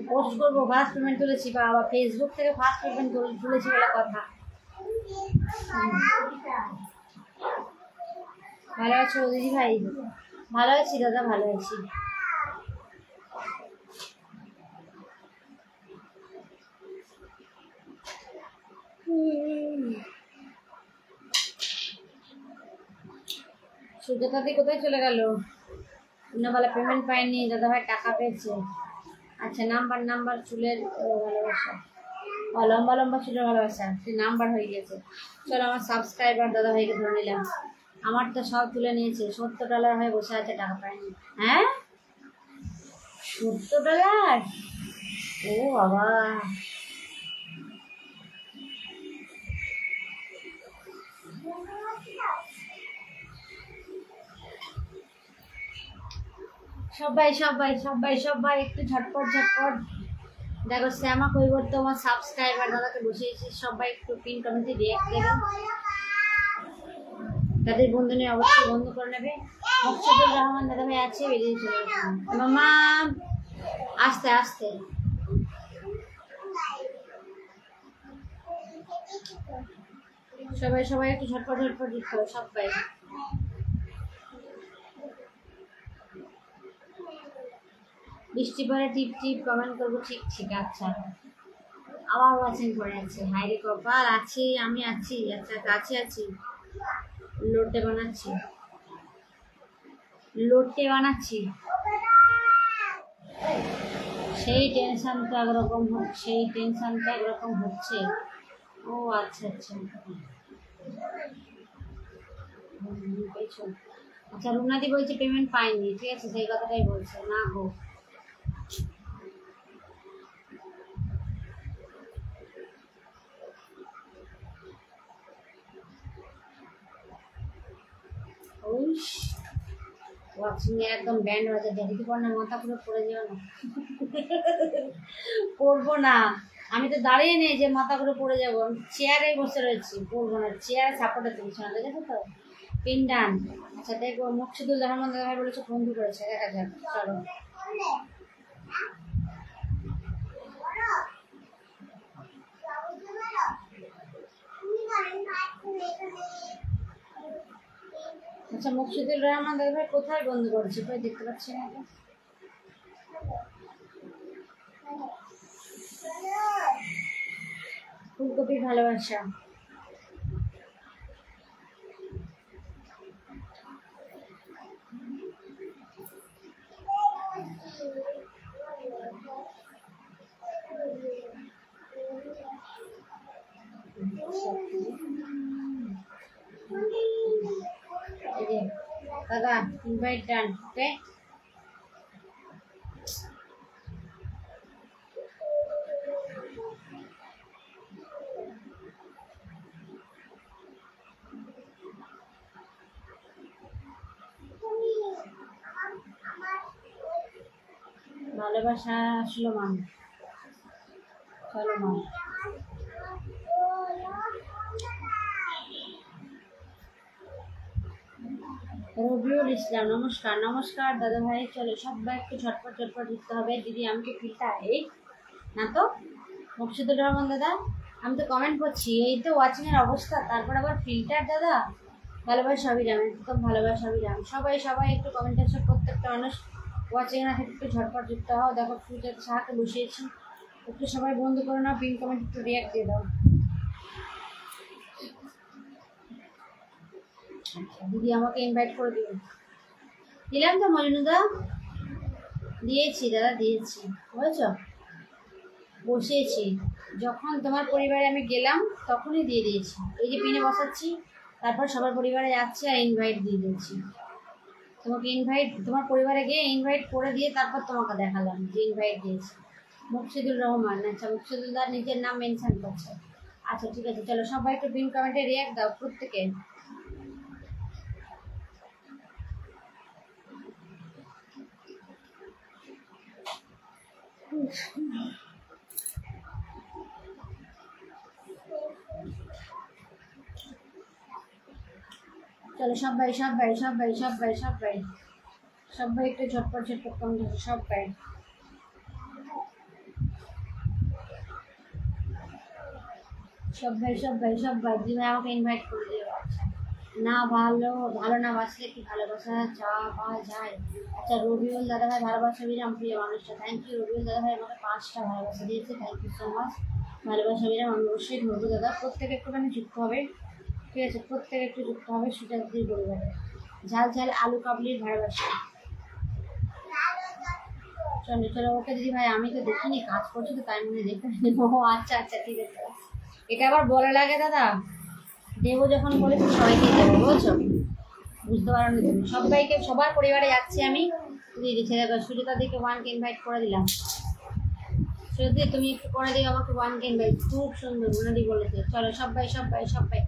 পোস্ট করবো ফার্স্ট পেমেন্ট তুলেছি, বা আবার ফেসবুক থেকে ফার্স্ট পেমেন্ট তুলেছি বলে কথা। ভালো আছো দিদি ভাই? ভালো আছি দাদা, ভালো আছি। সূর্যকান্তি কোথায় চলে গেল? অন্যবেলা পেমেন্ট পাইনি, দাদা ভাই টাকা পেয়েছে। আচ্ছা, নাম্বার চুলের ভালোবাসা, লম্বা লম্বা চুলের ভালোবাসা, সে নাম্বার হয়ে গেছে। চলো আমার সাবস্ক্রাইবার দাদা ভাইকে ধরে নিলাম। আমার তো সব তুলে নিয়েছে, $70 হয়ে বসে আছে, টাকা পাইনি। হ্যাঁ, $70? ও বাবা, সবাই সবাই সবাই সবাই একটু ঝটপট ঝটপট। দেখো শ্যামা কৈবর্ত আমার সাবস্ক্রাইবার দাদাকে বসিয়েছি, সবাই একটু পিন কমেন্টে রিঅ্যাক্ট দেবেন। তাদের বন্ধু নিয়ে অবশ্যই বন্ধ করে নেবে। মকসুদুর রহমান দাদা ভাই আছে, বেরিয়ে চলে আসুন মামা, আস্তে আস্তে। সবাই সবাই একটু ঝটপট ঝটপট দিতে হবে সবাই। বৃষ্টি পরে টিপ টিপ কমেন্ট করবো, ঠিক ঠিক। আচ্ছা, আবার ওয়াচিং করে আছে, হাইরে কপাল। আছি, আমি আছি। আচ্ছা, কাছে আছি, লোটে বানাচ্ছি, লোটে বানাচ্ছি। সেই টেনশন তো একরকম হচ্ছে, সেই টেনশন তো একরকম হচ্ছে। ও আচ্ছা আচ্ছা, আচ্ছা। রুনাদি বলছে পেমেন্ট পাইনি, ঠিক আছে, সেই কথাটাই বলছে না গো। ওয়াচিং এ একদম ব্যান্ড বাজে, দেখি পর না মাথা পুরো পড়ে যাও না। পড়বো না, আমি তো দাঁড়িয়ে নেই যে মাথা পুরো পড়ে যাবো, চেয়ারে বসে রয়েছি, পড়বো না, চেয়ারে সাপোর্টে তুলছি না, দেখেছো তো পিন্ডান। আচ্ছা দেখবো, মকসুদুল রহমান দাদা ভাই বলেছে বন্ধু করেছে, দেখা যাক। চলো আচ্ছা, মকসুদুল রহমান দাদা ভাই কোথায় বন্ধু করেছে, কোথায় দেখতে পাচ্ছি না। ফুলকপির ভালোবাসা, দাদা ইনভাইট ডান। ওকে, ভালোবাসা আসলো মান। চলো মান, রবিউল ইসলাম নমস্কার। নমস্কার দাদা ভাই। চলো সবাই একটু ঝটপট ঝটপট দিতে হবে। দিদি আমাকে ফিলটা এই না তো, মকসুদুর রহমান দাদা আমি তো কমেন্ট করছি, এই তো ওয়াচিং এর অবস্থা, তারপর আবার ফিল্টার দাদা। ভালোবাসা অভিরাম, একদম ভালোবাসা অভিরাম। সবাই সবাই একটু কমেন্ট করছে, প্রত্যেকটা মানুষ ওয়াচিং না থেকে একটু ঝটপট যুক্ত হও। দেখো ফিল্টার সাহাকে বসিয়েছি, একটু সবাই বন্ধু করে নাও, পিন কমেন্ট একটু রিয়াক্ট দিয়ে দাও। দিদি আমাকে ইনভাইট করে দিও। দিলাম তো মজনুদা, দিয়েছি দাদা, দিয়েছি, বুঝেছ, বসিয়েছি। যখন তোমার পরিবারে আমি গেলাম তখনই দিয়ে দিয়েছি, এই যে পিনে বসাচ্ছি, তারপর সবার পরিবারে যাচ্ছি আর ইনভাইট দিয়ে দিয়েছি। তোমাকে ইনভাইট, তোমার পরিবারে গিয়ে ইনভাইট করে দিয়ে তারপর তোমাকে দেখালাম যে ইনভাইট দিয়েছি। মুকসিদুর রহমান, আচ্ছা মুকসিদুল্লাহ নিজের নাম মেনশন করছে। আচ্ছা ঠিক আছে, চলো সবাই একটু পিন কমেন্টে রিয়াক্ট দাও প্রত্যেকে। চলো সবাই সবাই সবাই সবাই সবাই সবাই একটু ঝটপট ঝটপট কমেন্ট সবাই। সবাই সবাই সবাই দিদি আমাকে ইনভাইট করে দিও। আচ্ছা না ভালো ভালো না বাসলে কি ভালোবাসা চা পাওয়া যায়? আচ্ছা রবিউল দাদা ভাই ভালোবাসা বিরাম প্রিয় মানুষটা, থ্যাংক ইউ রবিউল দাদা ভাই আমাকে 5টা ভালোবাসা দিয়েছে, থ্যাংক ইউ সো মাচ। ভালোবাসা বিরাম আমি অবশ্যই ধরবো দাদা, প্রত্যেকে একটুখানি যুক্ত হবে, ঠিক আছে প্রত্যেকে একটু যুক্ত হবে সুজাতদির পরিবারে। ঝাল ঝাল আলু কাবলির ভালোবাসা। চলো চলো ওকে দিদি ভাই, আমি তো দেখিনি, কাজ করছি তো তাই মনে দেখতে। ও আচ্ছা আচ্ছা ঠিক আছে, এটা আবার বলে লাগে দাদা, দেবো যখন বলেছি সবাইকে দেবো, বুঝছো? বুঝতে পারো না তুমি, সবাইকে সবার পরিবারে যাচ্ছি আমি। দিদি ছেলে সুজাতা দিকে 1কে ইনভাইট করে দিলাম। সুজাতা তুমি একটু করে দিও আমাকে 1কে ইনভাইট, খুব সুন্দর উনাদি বলেছে। চলো সবাই সবাই সবাই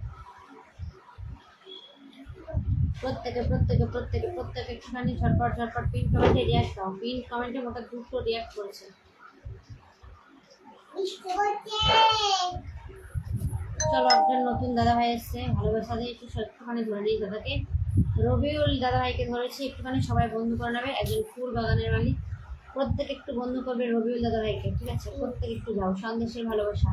প্রত্যেকে প্রত্যেকে প্রত্যেকে প্রত্যেকে একটুখানি ঝটপট ঝটপট পিন কমেন্টে রিয়াক্ট দাও। পিন কমেন্টে মোটা 2টো রিয়াক্ট করেছে। চলো একজন নতুন দাদা ভাই এসছে, ভালোবাসা দিয়ে একটু একটুখানি ধরে নিই দাদাকে। রবিউল দাদা ভাইকে ধরেছি, একটুখানি সবাই বন্ধু করে নেবে, একজন ফুল বাগানের মালিক, প্রত্যেকে একটু বন্ধু করবে রবিউল দাদা ভাইকে, ঠিক আছে প্রত্যেকে একটু যাও, সন্দেশের ভালোবাসা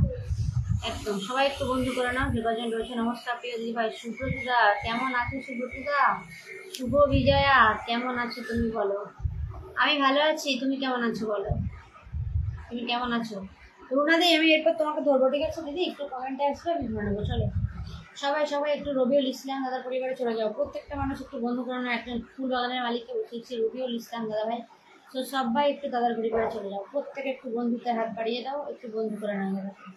একদম সবাই একটু বন্ধু করে নাও। যোগাযোগ রয়েছে। নমস্কার প্রিয় দিদি ভাই সুব্রতদা, কেমন আছো সুব্রতদা? শুভ বিজয়া কেমন আছো তুমি বলো? আমি ভালো আছি, তুমি কেমন আছো বলো? তুমি কেমন আছো? রুনাদি আমি এরপর তোমাকে ধরবো, ঠিক আছে দিদি? একটু কমেন্টে আসবে, আমি ধরে নেবো। চলো সবাই সবাই একটু রবিউল ইসলাম দাদার পরিবারে চলে যাও, প্রত্যেকটা মানুষ একটু বন্ধু করে নাও। একজন ফুল বাগানের মালিককে বসিয়েছি রবিউল ইসলাম দাদা ভাই, তো সবাই একটু দাদার পরিবারে চলে যাও, প্রত্যেকে একটু বন্ধুতে হাত বাড়িয়ে দাও, একটু বন্ধু করে নাও দাদাকে।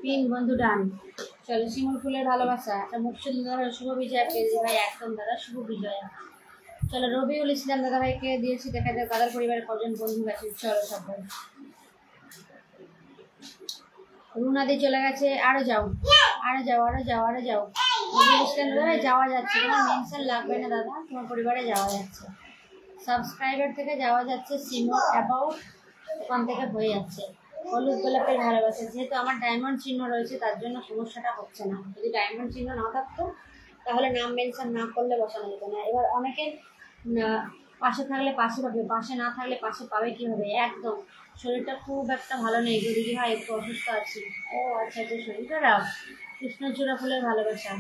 তিন বন্ধু ডান। চলো শিমুল ফুলের ভালোবাসা, একটা মুখচুল দাদা শুভ বিজয়া পেয়েছি ভাই, একদম দাদা শুভ বিজয়া। চলো রবিউল ইসলাম দাদা ভাইকে দিয়েছি, দেখা যাক দাদার পরিবারে কজন বন্ধু গেছে। চলো সবাই রুনাদি চলে গেছে, আরো যাও আরো যাও আরো যাও আরো যাও। রবিউল ইসলাম দাদা ভাই যাওয়া যাচ্ছে, তোমার মেনশন লাগবে না দাদা, তোমার পরিবারে যাওয়া যাচ্ছে, সাবস্ক্রাইবার থেকে যাওয়া যাচ্ছে, সিমো অ্যাবাউট ওখান থেকে হয়ে যাচ্ছে। হলুদ গোলাপের ভালোবাসা, যেহেতু আমার ডায়মন্ড চিহ্ন রয়েছে তার জন্য সমস্যাটা হচ্ছে না, যদি ডায়মন্ড চিহ্ন না থাকতো তাহলে নাম মেনশন না করলে বসানো যেত না। এবার অনেকে পাশে থাকলে পাশে পাবে, পাশে না থাকলে পাশে পাবে কীভাবে? একদম শরীরটা খুব একটা ভালো নেই গো দিদি ভাই, একটু অসুস্থ আছি। ও আচ্ছা আচ্ছা শরীর খারাপ। কৃষ্ণচূড়া ফুলের ভালোবাসা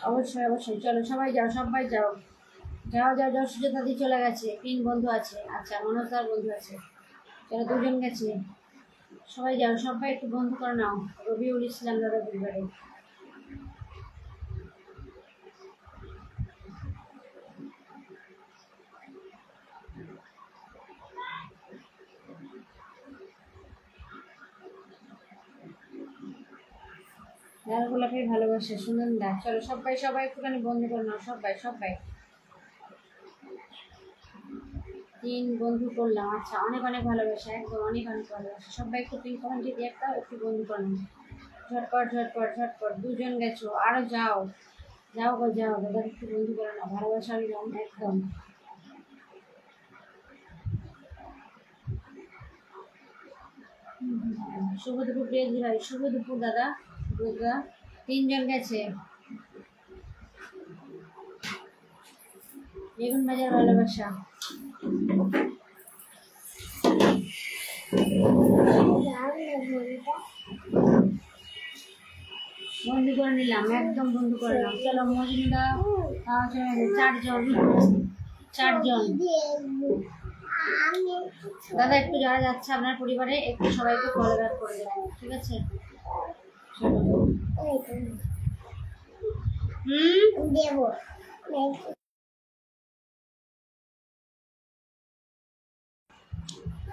অবশ্যই অবশ্যই। চলো সবাই যাও সবাই যাও যাও যাও যাও। সুজাতা দি চলে গেছে, 3 বন্ধু আছে। আচ্ছা মনোজদার বন্ধু আছে, চলো 2জন গেছে। সবাই যাও সবাই একটু বন্ধু করে নাও রবিউল ইসলাম দাদা পরিবারে। লাল গোলাপের ভালোবাসা সুনন্দা। চলো সবাই সবাই একটুখানি বন্ধু করে নাও, সবাই সবাই 3 বন্ধু করলাম। আচ্ছা অনেক অনেক ভালোবাসা, একদম অনেক অনেক ভালোবাসা। সবাই একটু পিন কমেন্টে দিয়ে একটা একটু বন্ধু করে নাও, ঝটপট ঝটপট ঝটপট। 2জন গেছো, আরো যাও যাও গো যাও, দাদা একটু বন্ধু করে নাও, ভালোবাসা দিলাম একদম। শুভ দুপুর প্রিয় দিদি ভাই, শুভ দুপুর দাদা দুর্গা। 3জন গেছে। বেগুন ভাজার ভালোবাসা বন্ধু করে নিলাম, একদম বন্ধু করে নিলাম। চলো মজনুদা 4জন দাদা একটু যারা যাচ্ছে আপনার পরিবারে একটু সবাইকে ফলো ব্যাক করে দেবেন, ঠিক আছে? দেবো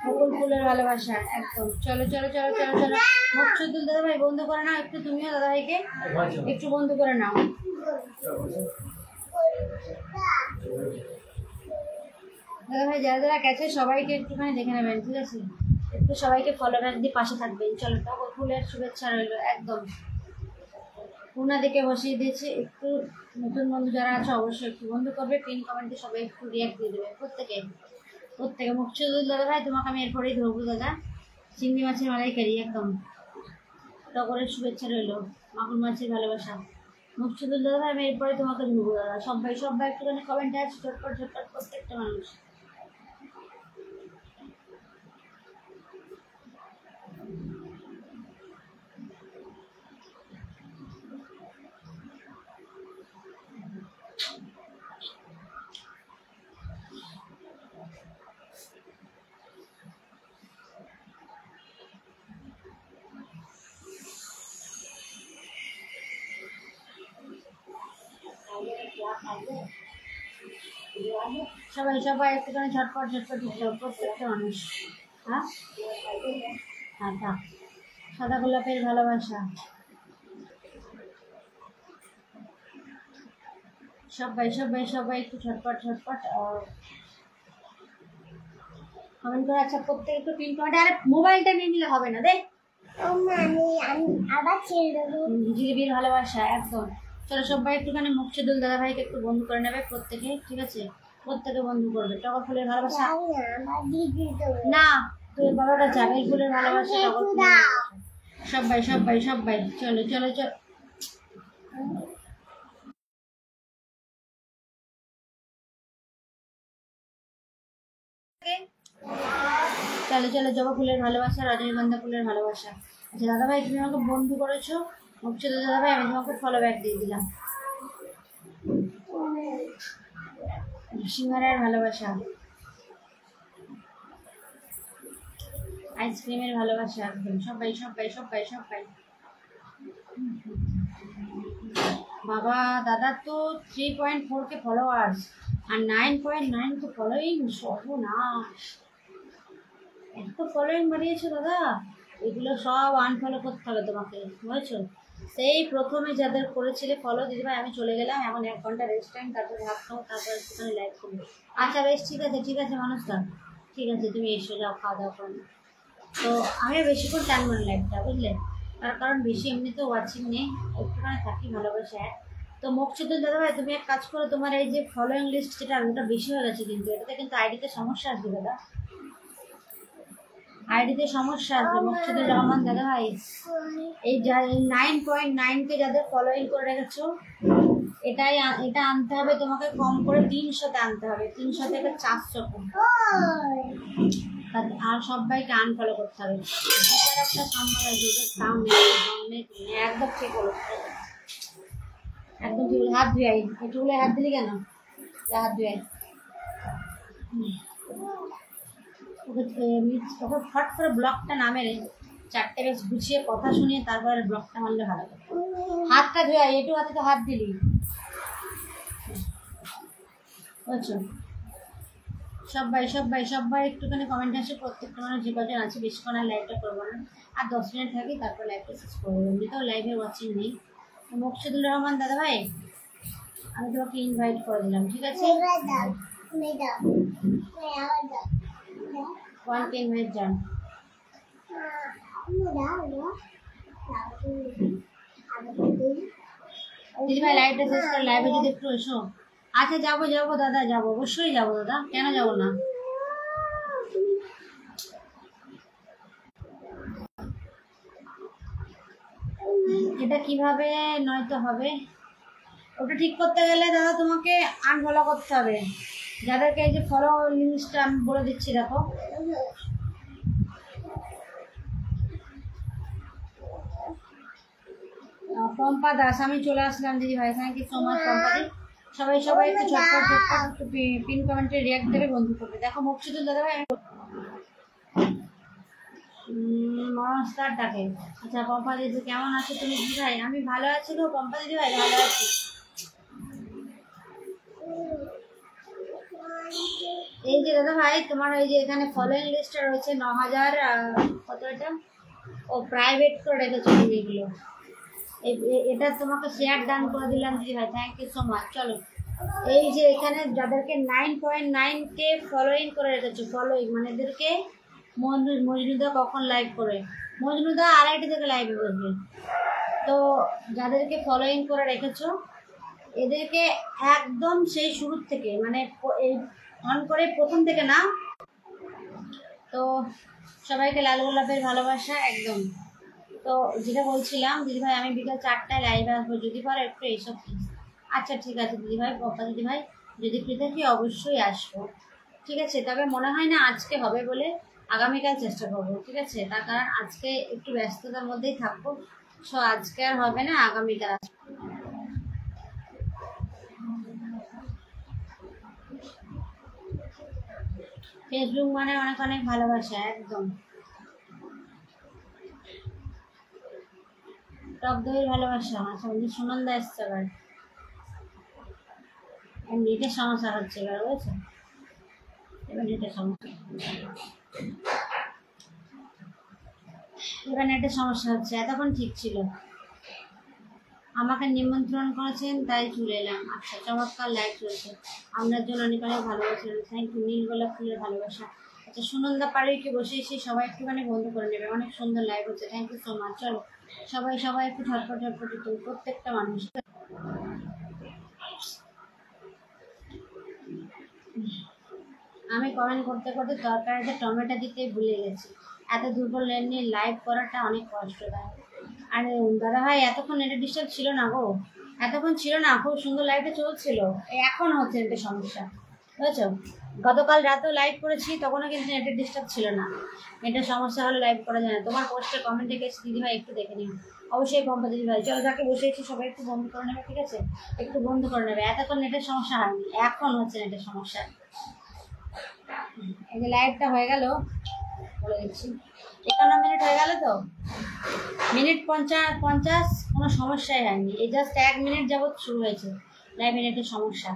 বকুল ফুলের ভালোবাসা একদম। চলো চলো চলো চলো চলো। মকসুদুল দাদা ভাই বন্ধু করে নাও একটু, তুমিও দাদা ভাইকে একটু বন্ধু করে নাও। দাদা ভাই যারা যারা গেছে সবাইকে একটুখানি দেখে নেবেন, ঠিক আছে? একটু সবাইকে ফলো ব্যাক দিয়ে পাশে থাকবেন। চলো, টগর ফুলের শুভেচ্ছা রইলো একদম। পুনা দিকে বসিয়ে দিয়েছি। একটু নতুন বন্ধু যারা আছে অবশ্যই একটু বন্ধু করবে, পিন কমেন্টে সবাই একটু রিয়াক্ট দিয়ে দেবে প্রত্যেকে। মুখচুদুল দাদা ভাই তোমাকে আমি এরপরেই ধরবো দাদা। চিংড়ি মাছের মালাইকারি একদম। টগরের শুভেচ্ছা রইলো, মাগুর মাছের ভালোবাসা। মুখচুদুল দাদা ভাই আমি এরপরে তোমাকে ধরবো দাদা। সবাই একটুখানি কমেন্টে আছে, ঝটপট প্রত্যেকটা মানুষ। সবাই একটুখানি ঝটপট দিতে হবে প্রত্যেকটা মানুষ। হ্যাঁ হ্যাঁ, সাদা গোলাপের ভালোবাসা। সবাই একটু ঝটপট কমেন্ট করে। আচ্ছা প্রত্যেক একটু পিন কমেন্ট। আরে মোবাইলটা নিয়ে নিলে হবে না, দেখ আমি আবার ছেড়ে দেবো। জিলিপির ভালোবাসা একদম। চলো সবাই একটুখানি মুখচুদুল দাদা ভাইকে একটু বন্ধু করে নেবে প্রত্যেকে, ঠিক আছে? প্রত্যেকে বন্ধু করবে। টগর ফুলের ভালোবাসা না, তুই বাবাটা চাবেল ফুলের ভালোবাসা, টগর ফুলের ভালোবাসা। সবাই চলো। চলো জবা ফুলের ভালোবাসা, রজনীগন্ধা ফুলের ভালোবাসা। আচ্ছা দাদা ভাই তুমি আমাকে বন্ধু করেছো, মুখচুদুল দাদা ভাই আমি তোমাকে ফলো ব্যাক দিয়ে দিলাম। সিঙ্গারার ভালোবাসা, আইসক্রিমের ভালোবাসা একদম। সবাই বাবা দাদা তো 3.4 কে ফলোয়ার্স আর 9.9 তো ফলোইং। সর্বনাশ, এত ফলোইং বাড়িয়েছো দাদা। এগুলো সব আনফলো করতে হবে তোমাকে, বুঝেছো? সেই প্রথমে যাদের করেছিলে ফলো, দিদিভাই আমি চলে গেলাম, এখন 1 ঘন্টা রেস্ট টাইম, তারপরে ভাত খাবো, তারপরে একটুখানি লাইভ করবো। আচ্ছা বেশ, ঠিক আছে মানুষটা, ঠিক আছে তুমি এসে যাও, খাওয়া দাওয়া করো। তো আমি বেশিক্ষণ টানবো না লাইভটা, বুঝলে? তার কারণ বেশি এমনিতেও ওয়াচিং নেই, একটুখানি থাকি ভালোবাসা। তো মুখচুদুল দাদা ভাই তুমি এক কাজ করো, তোমার এই যে ফলোয়িং লিস্ট যেটা ওটা বেশি হয়ে গেছে, কিন্তু এটাতে কিন্তু আইডিতে সমস্যা আসবে দাদা, আইডিতে সমস্যা আসবে। মুখচুদুল রহমান দাদা ভাই এই 9.9 কে যাদের ফলোয়িং করে রেখেছো, এটা আনতে হবে তোমাকে কম করে 300তে আনতে হবে, 300 থেকে 400 কম। আর সবাইকে আনফলো করতে হবে। একটা সম্মান একদম ঠিক হলো, একদম ঠিক হলো। হাত ধুয়ে আই, একটুগুলো হাত দিলি কেন? হাত ধুয়ে আই। ওকে ফট করে ব্লকটা না মেরে 4টে বেশ গুছিয়ে কথা শুনিয়ে তারপরে ব্লকটা মারলে ভালো হবে। হাতটা ধুয়ে আই, একটু হাতে তো হাত দিলি, বুঝছো? সবাই একটুখানি কমেন্ট আসে, প্রত্যেকটা মানুষ যে কজন আছে। বেশিক্ষণ আর লাইভটা করবো না, আর 10 মিনিট থাকি, তারপর লাইভটা শেষ করবো। এমনিতেও লাইভে ওয়াচিং নেই। মুখচুদুল রহমান দাদা ভাই আমি তোমাকে ইনভাইট করে দিলাম, ঠিক আছে? ওয়ানকে ইনভাইট যান। দিদিভাই লাইভটা শেষ করে লাইভে যদি একটু এসো। আচ্ছা যাবো দাদা, যাবো, অবশ্যই যাবো দাদা, কেন যাবো না? এটা কিভাবে নয়তো হবে, ওটা ঠিক করতে গেলে দাদা তোমাকে আনফলো করতে হবে। যাদেরকে এই যে ফলো লিস্টটা আমি বলে দিচ্ছি, দেখো পম্পা দাস, আমি চলে আসলাম দিদিভাই, thank you so much Pompa di. সবাই একটু ঝটপট পিন কমেন্টে রিয়াক্ট দেবে, বন্ধু করবে। দেখো মুখচুদুল দাদা ভাই মনস্তার ডাকে। আচ্ছা পম্পা দিদি কেমন আছো তুমি দিদিভাই? আমি ভালো আছি গো পম্পা দিদিভাই, ভালো আছি। এই যে দাদা ভাই তোমার ওই যে এখানে ফলোইং লিস্টটা রয়েছে 9000 কত, এটা ও প্রাইভেট করে রেখেছো তুমি এগুলো। এটা তোমাকে শেয়ার ডান করে দিলাম দিদি ভাই, থ্যাংক ইউ সো মাচ। চলো এই যে এখানে যাদেরকে 9.9K ফলোইং করে রেখেছো, ফলোইং মানে এদেরকে মজনুদা কখন লাইভ করে, মজনুদা আড়াইটে থেকে লাইভে বসবে। তো যাদেরকে ফলোইং করে রেখেছো এদেরকে একদম সেই শুরুর থেকে মানে এই অন করে প্রথম থেকে না। তো সবাইকে লাল গোলাপের ভালোবাসা একদম। তো যেটা বলছিলাম দিদিভাই, আমি বিকাল 4টায় লাইভে আসবো, যদি পারো একটু এইসব। আচ্ছা ঠিক আছে দিদিভাই, পপা দিদিভাই, যদি ফ্রি থাকি অবশ্যই আসবো। ঠিক আছে, তবে মনে হয় না আজকে হবে বলে, আগামীকাল চেষ্টা করবো। ঠিক আছে, তার কারণ আজকে একটু ব্যস্ততার মধ্যেই থাকবো। সো আজকে আর হবে না, আগামীকাল আসবো। ফেসবুক মানে অনেক অনেক ভালোবাসা একদম। টক দইয়ের ভালোবাসা। আচ্ছা বলছি সুনন্দা এসছে এবার, নেটের সমস্যা হচ্ছে এবার, বুঝেছো? এবার নেটের সমস্যা, এবার নেটের সমস্যা হচ্ছে। এতক্ষণ ঠিক ছিল। আমাকে নিমন্ত্রণ করেছেন তাই চলে এলাম। আচ্ছা, চমৎকার লাইভ চলছে, আপনার জন্য অনেক অনেক ভালোবাসা। Thank you. নীল গোলাপ ফুলের ভালোবাসা। আচ্ছা, সুনন্দা পাড়িকে বসে এসে সবাই একটুখানি বন্ধ করে নেবে, অনেক সুন্দর লাইভ হচ্ছে। Thank you so much. চলো সবাই সবাই একটু ঝটপট ঝটপট একটু, প্রত্যেকটা মানুষ। আমি কমেন্ট করতে করতে তরকারিতে টমেটো দিতে ভুলে গেছি। এত দুর্বল লাইন নিয়ে লাইভ করাটা অনেক কষ্টদায়ক। আর দাদা ভাই এতক্ষণ এটা ডিস্টার্ব ছিল না গো, এতক্ষণ ছিল না, খুব সুন্দর লাইভটা চলছিল। এখন হচ্ছে এটা সমস্যা, বুঝেছো? গতকাল রাতেও লাইভ করেছি, তখনও কিন্তু নেটের ডিস্টার্ব ছিল না। নেটের সমস্যা হলে লাইভ করা যায় না। তোমার পোস্টে কমেন্টে গেছি দিদিভাই, একটু দেখে নিও অবশ্যই। পম্পা দিদিভাই চলো, যাকে বসেছি সবাই একটু বন্ধ করে নেবে, ঠিক আছে? একটু বন্ধ করে নেবে। এতক্ষণ নেটের সমস্যা হয়নি, এখন হচ্ছে নেটের সমস্যা। এই যে লাইভটা হয়ে গেল, বলে দিচ্ছি 51 মিনিট হয়ে গেল। তো মিনিট 50 কোনো সমস্যাই হয়নি। এই জাস্ট 1 মিনিট যাবৎ শুরু হয়েছে লাইভ, মিনিটের সমস্যা।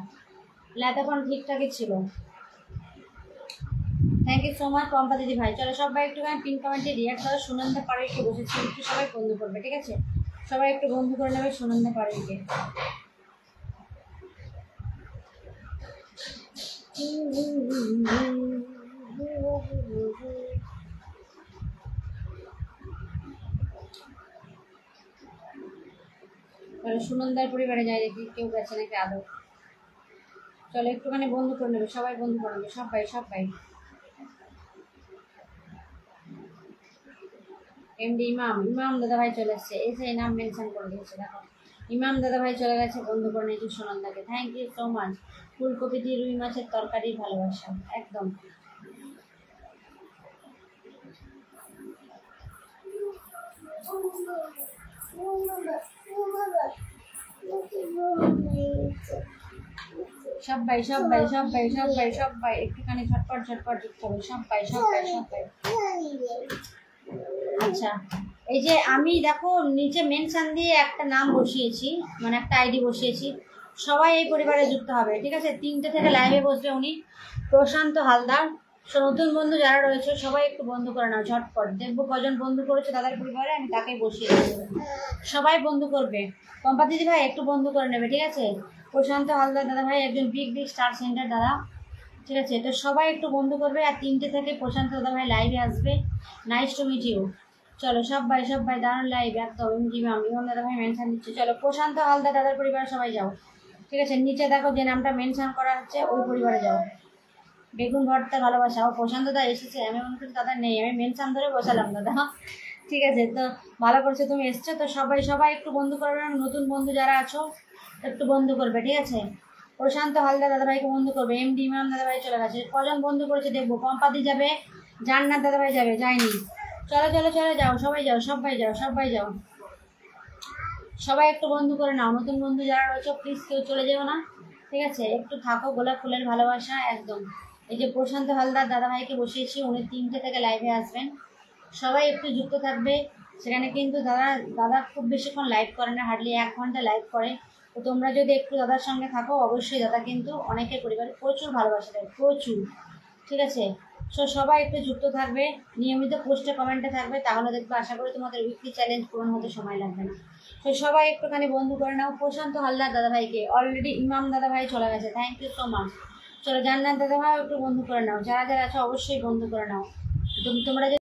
এতক্ষণ ঠিকঠাকই ছিল। Thank you so much Pampa দিদি ভাই। চলো সবাই একটুখানি পিন কমেন্টে রিয়াক্ট করো। সুনন্দা পাড়িকে বসেছি, একটু সবাই বন্ধু করবে, ঠিক আছে? সবাই একটু বন্ধু করে নেবে সুনন্দা পাড়িকে। তাহলে সুনন্দার পরিবারে যাই, দেখি কেউ গেছে নাকি আদৌ। চলো একটুখানি বন্ধু করে নেবে, সবাই বন্ধু করে নেবে, সবাই সবাই। এমডি ইমাম, ইমাম দাদা ভাই চলে এসছে, এসে নাম মেনশন করে দিয়েছে, দেখো ইমাম দাদা ভাই চলে গেছে, বন্ধু করে নিয়েছে সুনন্দাকে। Thank you so much. ফুলকপি দিয়ে রুই মাছের তরকারির ভালোবাসা একদম। সবাই সবাই সবাই সবাই সবাই একটুখানি ঝটপট ঝটপট যুক্ত হবে, সবাই সবাই সবাই। আচ্ছা, এই যে আমি দেখো নিচে মেনশন দিয়ে একটা নাম বসিয়েছি, মানে একটা আইডি বসিয়েছি, সবাই এই পরিবারে যুক্ত হবে, ঠিক আছে? 3টে থেকে লাইভে বসবে উনি, প্রশান্ত হালদার। নতুন বন্ধু যারা রয়েছে সবাই একটু বন্ধু করে নাও ঝটপট, দেখবো কজন বন্ধু করেছে তাদের পরিবারে, আমি তাকেই বসিয়ে দেবো। সবাই বন্ধু করবে। পম্পা দিদি ভাই একটু বন্ধু করে নেবে, ঠিক আছে? প্রশান্ত হালদার দাদা ভাই একজন বিগ বিগ স্টার সেন্টার দাদা, ঠিক আছে? তো সবাই একটু বন্ধু করবে। আর 3টে থেকে প্রশান্ত দাদা ভাই লাইভে আসবে। Nice to meet you. চলো সবাই সবাই, দারুণ লাইভ একদম। ইমাম দাদা ভাই মেনশন দিচ্ছে। চলো প্রশান্ত হালদার দাদার পরিবারে সবাই যাও, ঠিক আছে? নিচে দেখো যে নামটা মেনশন করা হচ্ছে ওই পরিবারে যাও। বেগুন ভর্তা ভালোবাসা। ও প্রশান্ত দাদা এসেছে, আমি মনে করি দাদা নেই, আমি মেনশন ধরে বসালাম দাদা। ঠিক আছে, তো ভালো করছে তুমি এসছো। তো সবাই সবাই একটু বন্ধু করবে, নতুন বন্ধু যারা আছো একটু বন্ধু করবে, ঠিক আছে? প্রশান্ত হালদার দাদাভাইকে বন্ধু করবে। এমডি ইমাম দাদাভাই চলে গেছে, কজন বন্ধু করেছে দেখবো। পম্পাদি যাবে, জান্নাত দাদাভাই যাবে, যায়নি। চলো চলো চলো যাও, সবাই যাও, সবাই যাও, সবাই যাও, সবাই একটু বন্ধু করে নাও। নতুন বন্ধু যারা রয়েছে প্লিজ কেউ চলে যেও না, ঠিক আছে? একটু থাকো, গোলাপ ফুলের ভালোবাসা একদম। এই যে প্রশান্ত হালদার দাদাভাইকে বসিয়েছি, উনি 3টে থেকে লাইভে আসবেন, সবাই একটু যুক্ত থাকবে। সেখানে কিন্তু দাদা খুব বেশিক্ষণ লাইভ করে না, হার্ডলি 1 ঘন্টা লাইভ করে। তো তোমরা যদি একটু দাদার সঙ্গে থাকো অবশ্যই, দাদা কিন্তু অনেকের পরিবারে প্রচুর ভালোবাসা দেয়, প্রচুর, ঠিক আছে? সো সবাই একটু যুক্ত থাকবে, নিয়মিত পোস্টে কমেন্টে থাকবে, তাহলে দেখবে আশা করি তোমাদের উইকলি চ্যালেঞ্জ পূরণ হতে সময় লাগবে না। তো সবাই একটুখানি বন্ধু করে নাও প্রশান্ত হালদার দাদাভাইকে, অলরেডি ইমাম দাদাভাই চলে গেছে, থ্যাংক ইউ সো মাচ। চলো জান্নাত দাদাভাই একটু বন্ধু করে নাও, যারা যারা আছে অবশ্যই বন্ধু করে নাও। তোমরা